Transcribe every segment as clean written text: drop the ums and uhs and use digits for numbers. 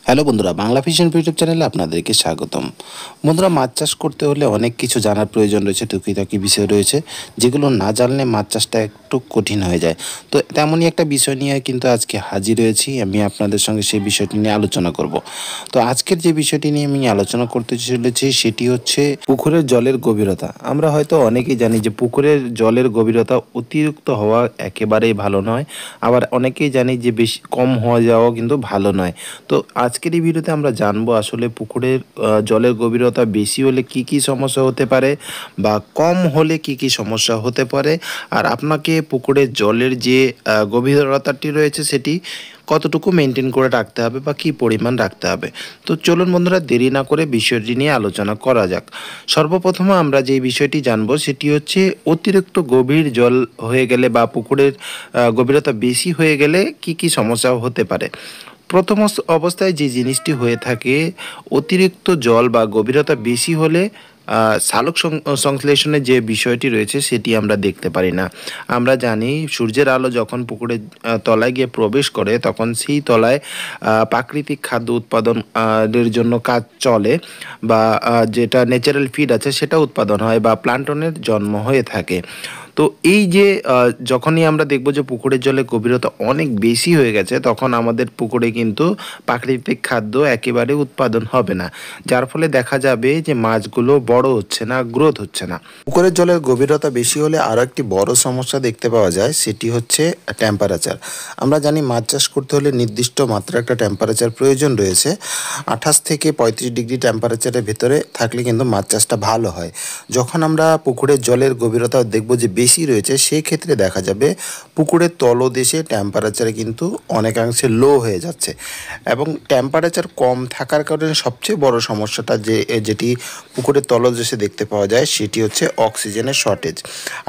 Hello বন্ধুরা, Bangla fission YouTube চ্যানেলে আপনাদেরকে স্বাগতম। বন্ধুরা, মাছ চাষ করতে হলে অনেক কিছু জানার প্রয়োজন রয়েছে, টুকিটাকি বিষয় রয়েছে যেগুলো না জানলে মাছ চাষটা একটু কঠিন হয়ে যায়। তো তেমনই একটা বিষয় নিয়ে কিন্তু আজকে হাজির হয়েছি। আমি আপনাদের সঙ্গে সেই বিষয়টি নিয়ে আলোচনা করব। তো আজকের যে বিষয়টি নিয়ে আমি আলোচনা করতে চলেছি সেটি হচ্ছে পুকুরের জলের গভীরতা। আমরা হয়তো অনেকেই জানি যে পুকুরের জলের গভীরতা অতিরিক্ত হওয়া একেবারেই ভালো নয়, আবার অনেকেই জানি যে বেশি কম হয়ে যাওয়াও কিন্তু ভালো নয়। তো আজকের এই ভিডিওতে আমরা জানবো আসলে পুকুরের জলের গভীরতা বেশি হলে কি কি সমস্যা হতে পারে বা কম হলে কি কি সমস্যা হতে পারে, আর আপনাকে পুকুরের জলের যে গভীরতাটি রয়েছে সেটি কতটুকু মেনটেন করে রাখতে হবে বা কী পরিমাণ রাখতে হবে। তো চলুন বন্ধুরা, দেরি না করে বিষয়টি নিয়ে আলোচনা করা যাক। সর্বপ্রথমে আমরা যে বিষয়টি জানবো সেটি হচ্ছে অতিরিক্ত গভীর জল হয়ে গেলে বা পুকুরের গভীরতা বেশি হয়ে গেলে কি কি সমস্যা হতে পারে। প্রথম অবস্থায় যে জিনিসটি হয়ে থাকে, অতিরিক্ত জল বা গভীরতা বেশি হলে সালোক সংশ্লেষণের যে বিষয়টি রয়েছে সেটি আমরা দেখতে পারি না। আমরা জানি সূর্যের আলো যখন পুকুরের তলায় গিয়ে প্রবেশ করে তখন সেই তলায় প্রাকৃতিক খাদ্য উৎপাদন এর জন্য কাজ চলে, বা যেটা ন্যাচারাল ফিড আছে সেটা উৎপাদন হয় বা প্লান্টনের জন্ম হয়ে থাকে। তো এই যে যখনই আমরা দেখব যে পুকুরের জলের গভীরতা অনেক বেশি হয়ে গেছে, তখন আমাদের পুকুরে কিন্তু প্রাকৃতিক খাদ্য একেবারে উৎপাদন হবে না, যার ফলে দেখা যাবে যে মাছগুলো বড় হচ্ছে না, গ্রোথ হচ্ছে না। পুকুরের জলের গভীরতা বেশি হলে আরও একটি বড় সমস্যা দেখতে পাওয়া যায়, সেটি হচ্ছে টেম্পারেচার। আমরা জানি মাছ চাষ করতে হলে নির্দিষ্ট মাত্রা একটা টেম্পারেচার প্রয়োজন রয়েছে। 28 থেকে 35 ডিগ্রি টেম্পারেচারের ভেতরে থাকলে কিন্তু মাছ চাষটা ভালো হয়। যখন আমরা পুকুরের জলের গভীরতা দেখব যে বেশি রয়েছে, সেই ক্ষেত্রে দেখা যাবে পুকুরের তলদেশে টেম্পারেচার কিন্তু অনেকাংশে লো হয়ে যাচ্ছে, এবং টেম্পারেচার কম থাকার কারণে সবচেয়ে বড় সমস্যাটা যেটি পুকুরের তলদেশে দেখতে পাওয়া যায় সেটি হচ্ছে অক্সিজেনের শর্টেজ।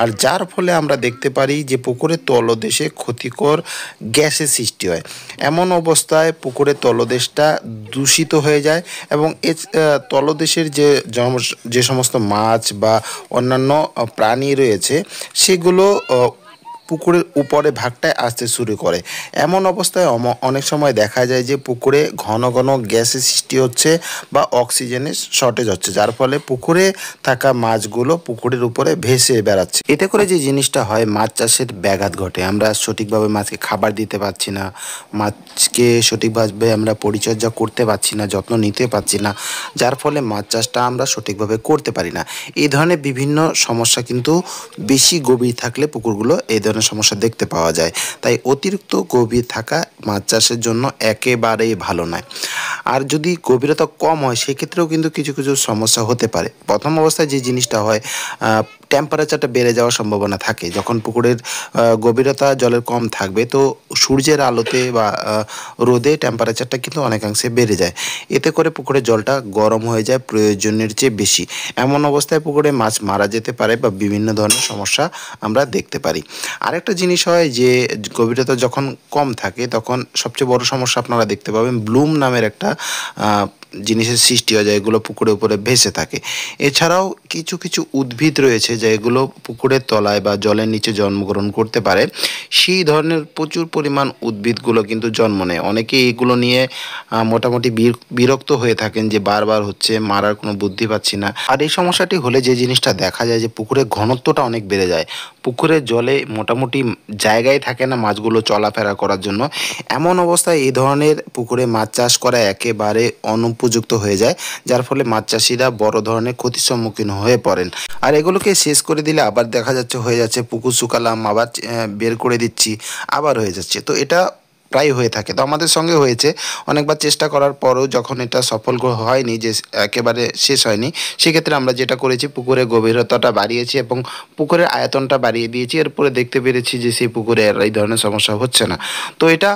আর যার ফলে আমরা দেখতে পারি যে পুকুরের তলদেশে ক্ষতিকর গ্যাসের সৃষ্টি হয়। এমন অবস্থায় পুকুরের তলদেশটা দূষিত হয়ে যায়, এবং তলদেশের যে সমস্ত মাছ বা অন্যান্য প্রাণী রয়েছে সেগুলো পুকুরের উপরে ভাগটায় আসতে শুরু করে। এমন অবস্থায় অনেক সময় দেখা যায় যে পুকুরে ঘন ঘন গ্যাসের সৃষ্টি হচ্ছে বা অক্সিজেনের শর্টেজ হচ্ছে, যার ফলে পুকুরে থাকা মাছগুলো পুকুরের উপরে ভেসে বেড়াচ্ছে। এতে করে যে জিনিসটা হয়, মাছ চাষের ব্যাঘাত ঘটে। আমরা সঠিকভাবে মাছকে খাবার দিতে পারছি না, মাছকে সঠিকভাবে আমরা পরিচর্যা করতে পারছি না, যত্ন নিতে পারছি না, যার ফলে মাছ চাষটা আমরা সঠিকভাবে করতে পারি না। এই ধরনের বিভিন্ন সমস্যা কিন্তু বেশি গভীর থাকলে পুকুরগুলো এই ধরনের সমস্যা দেখতে পাওয়া যায়। তাই অতিরিক্ত গভীর থাকা মাছ চাষের জন্য একেবারেই ভালো নয়। আর যদি গভীরতা কম হয় সেক্ষেত্রেও কিন্তু কিছু কিছু সমস্যা হতে পারে। প্রথম অবস্থায় যে জিনিসটা হয়, টেম্পারেচারটা বেড়ে যাওয়ার সম্ভাবনা থাকে। যখন পুকুরের গভীরতা জলের কম থাকবে, তো সূর্যের আলোতে বা রোদে টেম্পারেচারটা কিন্তু অনেকাংশে বেড়ে যায়। এতে করে পুকুরের জলটা গরম হয়ে যায় প্রয়োজনের চেয়ে বেশি। এমন অবস্থায় পুকুরে মাছ মারা যেতে পারে বা বিভিন্ন ধরনের সমস্যা আমরা দেখতে পারি। আরেকটা জিনিস হয় যে গভীরতা যখন কম থাকে তখন সবচেয়ে বড় সমস্যা আপনারা দেখতে পাবেন, ব্লুম নামের একটা জিনিসের সৃষ্টি হয় যেগুলো পুকুরের উপরে ভেসে থাকে। এছাড়াও কিছু কিছু উদ্ভিদ রয়েছে যেগুলো পুকুরের তলায় বা জলের নিচে জন্মগ্রহণ করতে পারে। সেই ধরনের প্রচুর পরিমাণ উদ্ভিদগুলো কিন্তু জন্ম নেয়। অনেকে এইগুলো নিয়ে মোটামুটি বিরক্ত হয়ে থাকেন যে বারবার হচ্ছে, মারার কোনো বুদ্ধি পাচ্ছি না। আর এই সমস্যাটি হলে যে জিনিসটা দেখা যায় যে পুকুরের ঘনত্বটা অনেক বেড়ে যায়। পুকুরের জলে মোটামুটি জায়গায় থাকে না মাছগুলো চলাফেরা করার জন্য। এমন অবস্থায় এই ধরনের পুকুরে মাছ চাষ করা একেবারে অনুপযুক্ত হয়ে যায়, যার ফলে মাছ চাষিরা বড় ধরনের ক্ষতির সম্মুখীন হয়ে পড়েন। আর এগুলোকে শেষ করে দিলে আবার দেখা যাচ্ছে হয়ে যাচ্ছে পুকুর শুকালাম, আবার বের করে দিচ্ছি, আবার হয়ে যাচ্ছে। তো এটা প্রায় হয়ে থাকে। তো আমাদের সঙ্গে হয়েছে, অনেকবার চেষ্টা করার পরও যখন এটা সফল হয়নি, যে একেবারে শেষ হয়নি, সেক্ষেত্রে আমরা যেটা করেছি পুকুরের গভীরতাটা বাড়িয়েছি এবং পুকুরের আয়তনটা বাড়িয়ে দিয়েছি। এরপরে দেখতে পেরেছি যে সেই পুকুরে আর এই ধরনের সমস্যা হচ্ছে না। তো এটা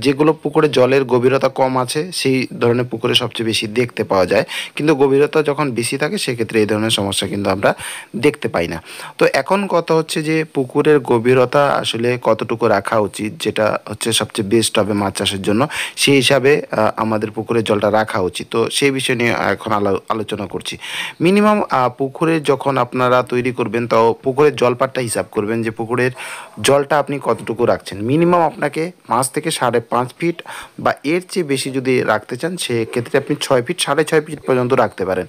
যেগুলো পুকুরে জলের গভীরতা কম আছে সেই ধরনের পুকুরে সবচেয়ে বেশি দেখতে পাওয়া যায়, কিন্তু গভীরতা যখন বেশি থাকে সেক্ষেত্রে এই ধরনের সমস্যা কিন্তু আমরা দেখতে পাই না। তো এখন কথা হচ্ছে যে পুকুরের গভীরতা আসলে কতটুকু রাখা উচিত, যেটা হচ্ছে সবচেয়ে বেস্ট হবে মাছ চাষের জন্য, সেই হিসাবে আমাদের পুকুরের জলটা রাখা উচিত। তো সেই বিষয় নিয়ে এখন আলোচনা করছি। মিনিমাম পুকুরে যখন আপনারা তৈরি করবেন, তো পুকুরের জলপাটটা হিসাব করবেন যে পুকুরের জলটা আপনি কতটুকু রাখছেন। মিনিমাম আপনাকে 5 থেকে 7.5 5.5 ফিট বা এর চেয়ে বেশি যদি রাখতে চান সেক্ষেত্রে আপনি 6 ফিট 6.5 ফিট পর্যন্ত রাখতে পারেন।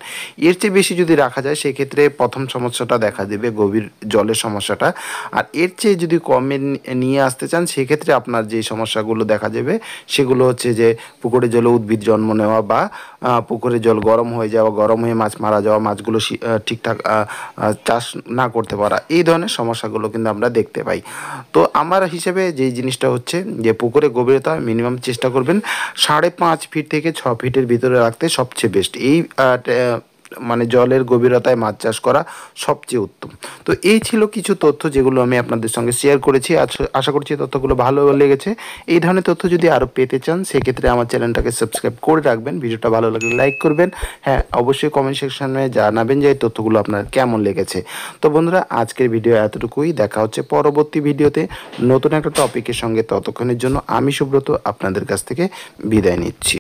এর চেয়ে বেশি যদি রাখা যায় সেক্ষেত্রে প্রথম সমস্যাটা দেখা দেবে গভীর জলের সমস্যাটা। আর এর চেয়ে যদি কমে নিয়ে আসতে চান সেক্ষেত্রে আপনার যে সমস্যাগুলো দেখা যাবে সেগুলো হচ্ছে যে পুকুরে জলে উদ্ভিদ জন্ম নেওয়া বা পুকুরে জল গরম হয়ে যাওয়া, গরম হয়ে মাছ মারা যাওয়া, মাছগুলো ঠিকঠাক চাষ না করতে পারা, এই ধরনের সমস্যাগুলো কিন্তু আমরা দেখতে পাই। তো আমার হিসেবে যেই জিনিসটা হচ্ছে যে পুকুরে গভীরতা মিনিমাম চেষ্টা করবেন 5.5 ফিট থেকে 6 ফিটের ভিতরে রাখতে সবচেয়ে বেস্ট। এই মানে জলের গভীরতায় মাছ চাষ করা সবচেয়ে উত্তম। তো এই ছিল কিছু তথ্য যেগুলো আমি আপনাদের সঙ্গে শেয়ার করেছি। আশা করছি তথ্যগুলো ভালো লেগেছে। এই ধরনের তথ্য যদি আরও পেতে চান সেক্ষেত্রে আমার চ্যানেলটাকে সাবস্ক্রাইব করে রাখবেন। ভিডিওটা ভালো লাগলে লাইক করবেন। হ্যাঁ, অবশ্যই কমেন্ট সেকশনে জানাবেন যে এই তথ্যগুলো আপনার কেমন লেগেছে। তো বন্ধুরা, আজকের ভিডিও এতটুকুই। দেখা হচ্ছে পরবর্তী ভিডিওতে নতুন একটা টপিকের সঙ্গে। ততক্ষণের জন্য আমি সুব্রত আপনাদের কাছ থেকে বিদায় নিচ্ছি।